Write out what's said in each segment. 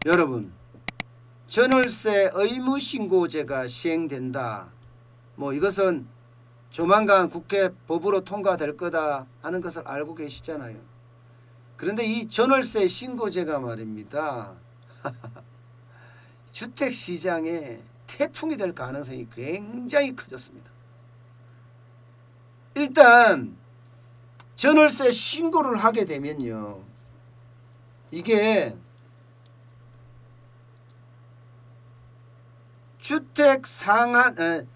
여러분, 전월세 의무신고제가 시행된다. 이것은 조만간 국회 법으로 통과될 거다 하는 것을 알고 계시잖아요. 그런데 이 전월세 신고제가 말입니다. 주택시장에 태풍이 될 가능성이 굉장히 커졌습니다. 일단 전월세 신고를 하게 되면요, 이게 주택 상한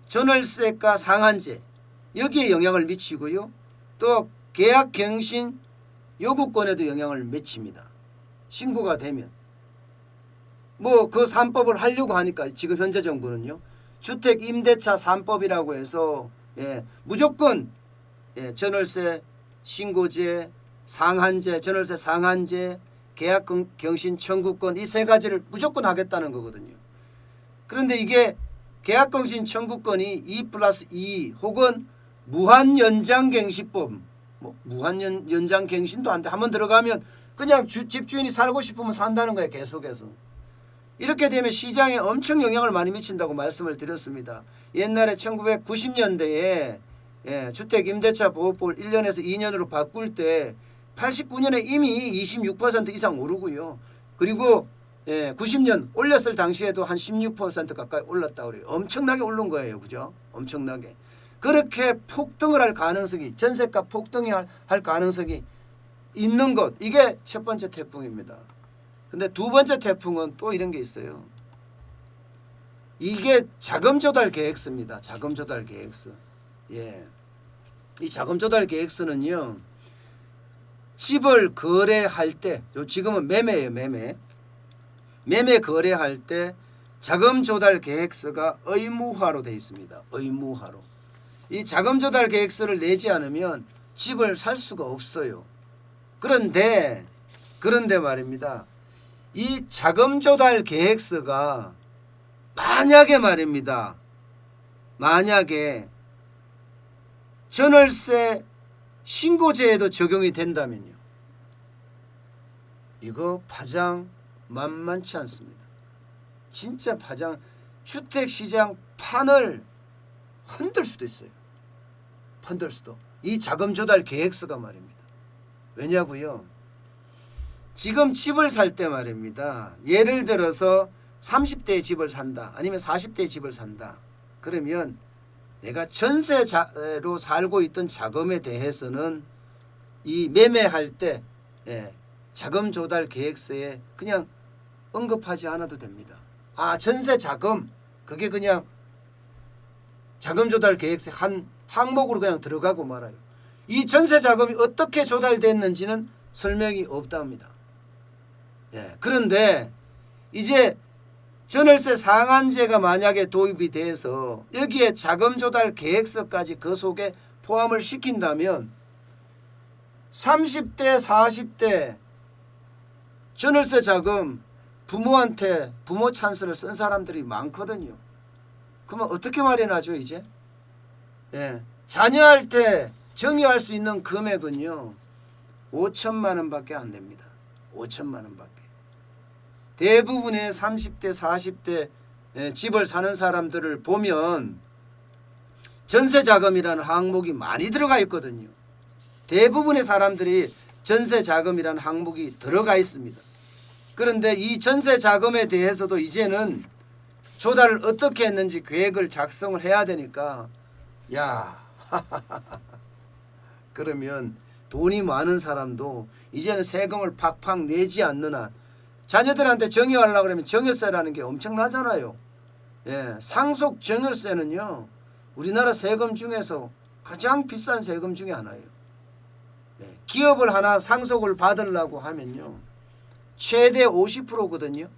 전월세가 상한제 여기에 영향을 미치고요, 또 계약갱신 요구권에도 영향을 미칩니다. 신고가 되면 그 3법을 하려고 하니까 지금 현재 정부는요, 주택임대차 3법이라고 해서 무조건 전월세 신고제, 상한제, 전월세 상한제, 계약갱신 청구권 이 세 가지를 무조건 하겠다는 거거든요. 그런데 이게 계약갱신 청구권이 2+2 혹은 무한연장갱신법, 무한연장갱신도 안 돼. 한번 들어가면 그냥 집주인이 살고 싶으면 산다는 거예요. 계속해서. 이렇게 되면 시장에 엄청 영향을 많이 미친다고 말씀을 드렸습니다. 옛날에 1990년대에 주택임대차 보호법을 1년에서 2년으로 바꿀 때 89년에 이미 26% 이상 오르고요. 그리고 90년 올렸을 당시에도 한 16% 가까이 올랐다고 그래요. 엄청나게 오른 거예요. 그죠? 엄청나게. 그렇게 폭등을 할 가능성이, 전세가 폭등이 할 가능성이 있는 것, 이게 첫 번째 태풍입니다. 근데 두 번째 태풍은 또 이런 게 있어요. 이게 자금조달 계획서입니다. 자금조달 계획서. 이 자금조달 계획서는요, 집을 거래할 때, 지금은 매매예요. 매매 거래할 때 자금조달 계획서가 의무화로 되어 있습니다. 의무화로. 이 자금조달 계획서를 내지 않으면 집을 살 수가 없어요. 그런데 말입니다, 이 자금조달 계획서가 만약에 전월세 신고제에도 적용이 된다면요, 이거 파장 만만치 않습니다. 진짜 파장, 주택시장 판을 흔들 수도 있어요. 흔들 수도. 이 자금조달 계획서가 말입니다. 왜냐고요? 지금 집을 살 때 말입니다, 예를 들어서 30대의 집을 산다, 아니면 40대의 집을 산다. 그러면 내가 전세로 살고 있던 자금에 대해서는 이 매매할 때 자금조달 계획서에 그냥 언급하지 않아도 됩니다. 전세 자금, 그게 그냥 자금조달 계획서 한 항목으로 그냥 들어가고 말아요. 이 전세 자금이 어떻게 조달됐는지는 설명이 없답니다. 그런데 이제 전월세 상한제가 만약에 도입이 돼서 여기에 자금조달 계획서까지 그 속에 포함을 시킨다면 30대 40대 전월세 자금 부모한테 부모 찬스를 쓴 사람들이 많거든요. 그러면 어떻게 마련하죠 이제? 자녀할 때 정의할 수 있는 금액은요, 5천만 원밖에 안 됩니다. 5천만 원밖에. 대부분의 30대 40대 집을 사는 사람들을 보면 전세자금이라는 항목이 많이 들어가 있거든요. 대부분의 사람들이 전세자금이라는 항목이 들어가 있습니다. 그런데 이 전세자금에 대해서도 이제는 조달을 어떻게 했는지 계획을 작성을 해야 되니까, 그러면 돈이 많은 사람도 이제는 세금을 팍팍 내지 않는 한, 자녀들한테 정여하려고 그러면 정여세라는 게 엄청나잖아요. 상속 정여세는요, 우리나라 세금 중에서 가장 비싼 세금 중에 하나예요. 기업을 하나 상속을 받으려고 하면요, 최대 50%거든요.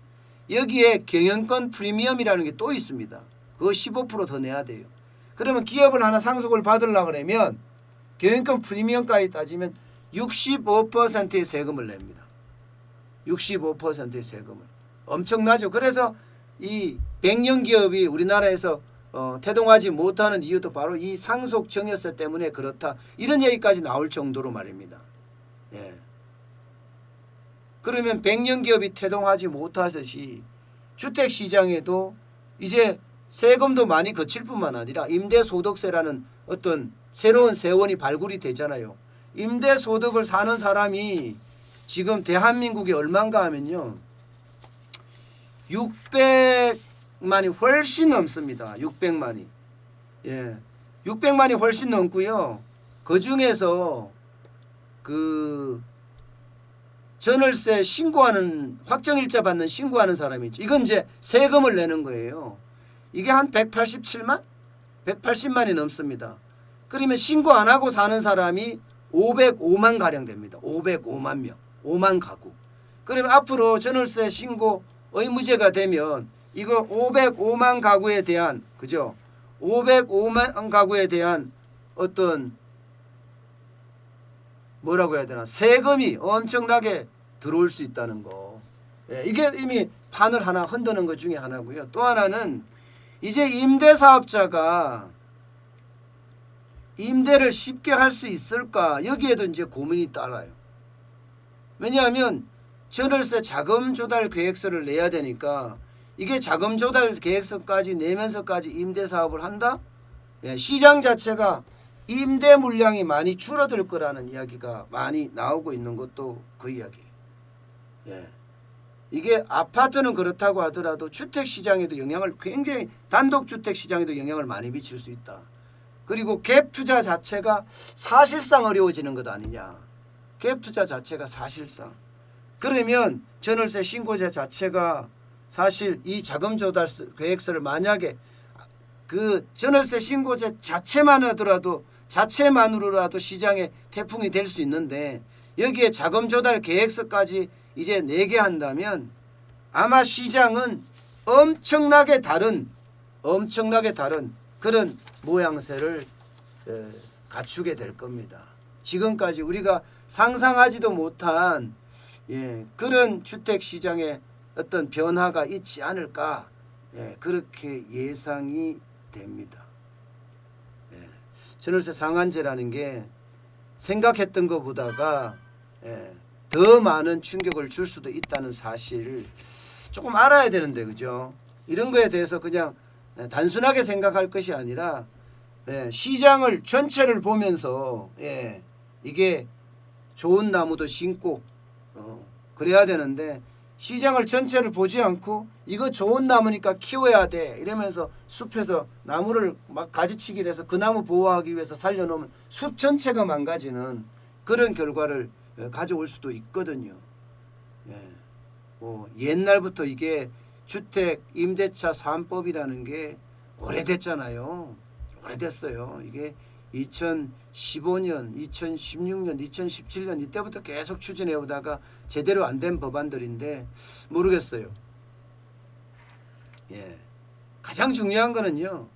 여기에 경영권 프리미엄이라는 게 또 있습니다. 그거 15% 더 내야 돼요. 그러면 기업을 하나 상속을 받으려고 그러면 경영권 프리미엄까지 따지면 65%의 세금을 냅니다. 65%의 세금을. 엄청나죠. 그래서 이 백년기업이 우리나라에서 태동하지 못하는 이유도 바로 이 상속 정여세 때문에 그렇다, 이런 얘기까지 나올 정도로 말입니다. 그러면 백년기업이 태동하지 못하듯이 주택시장에도 이제 세금도 많이 거칠 뿐만 아니라 임대소득세라는 어떤 새로운 세원이 발굴이 되잖아요. 임대소득을 사는 사람이 지금 대한민국에 얼마인가 하면요. 600만이 훨씬 넘습니다. 600만이. 예. 600만이 훨씬 넘고요. 그중에서 그 전월세 신고하는 확정일자 받는 신고하는 사람이 있죠. 이건 이제 세금을 내는 거예요. 이게 한 187만? 180만이 넘습니다. 그러면 신고 안 하고 사는 사람이 505만 가량 됩니다. 505만 명. 5만 가구. 그러면 앞으로 전월세 신고 의무제가 되면 이거 505만 가구에 대한 그죠? 505만 가구에 대한 어떤 뭐라고 해야 되나 세금이 엄청나게 들어올 수 있다는 거. 예, 이게 이미 판을 하나 흔드는 것 중에 하나고요. 또 하나는 이제 임대사업자가 임대를 쉽게 할 수 있을까 여기에도 이제 고민이 따라요. 왜냐하면 전월세 자금 조달 계획서를 내야 되니까 이게 자금 조달 계획서까지 내면서까지 임대사업을 한다? 예, 시장 자체가 임대 물량이 많이 줄어들 거라는 이야기가 많이 나오고 있는 것도 그 이야기예요. 예. 이게 아파트는 그렇다고 하더라도 주택시장에도 영향을 굉장히 단독주택시장에도 영향을 많이 미칠 수 있다. 그리고 갭 투자 자체가 사실상 어려워지는 것 아니냐. 갭 투자 자체가 사실상. 그러면 전월세 신고제 자체가 사실 이 자금 조달 계획서를 만약에 그 전월세 신고제 자체만으로라도 시장에 태풍이 될 수 있는데 여기에 자금 조달 계획서까지 이제 내게 한다면 아마 시장은 엄청나게 다른 그런 모양새를 갖추게 될 겁니다. 지금까지 우리가 상상하지도 못한 그런 주택시장의 어떤 변화가 있지 않을까 그렇게 예상이 됩니다. 전월세 상한제라는 게 생각했던 것보다가 더 많은 충격을 줄 수도 있다는 사실을 조금 알아야 되는데 그죠? 이런 거에 대해서 그냥 단순하게 생각할 것이 아니라 시장을 전체를 보면서 이게 좋은 나무도 심고 그래야 되는데 시장을 전체를 보지 않고 이거 좋은 나무니까 키워야 돼 이러면서 숲에서 나무를 막 가지치기를 해서 그 나무 보호하기 위해서 살려놓으면 숲 전체가 망가지는 그런 결과를 가져올 수도 있거든요. 옛날부터 이게 주택 임대차 3법이라는 게 오래됐잖아요. 오래됐어요. 이게 2015년, 2016년, 2017년 이때부터 계속 추진해 오다가 제대로 안 된 법안들인데 모르겠어요. 가장 중요한 거는요.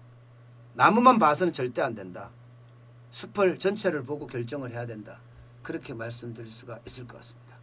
나무만 봐서는 절대 안 된다. 숲을 전체를 보고 결정을 해야 된다. 그렇게 말씀드릴 수가 있을 것 같습니다.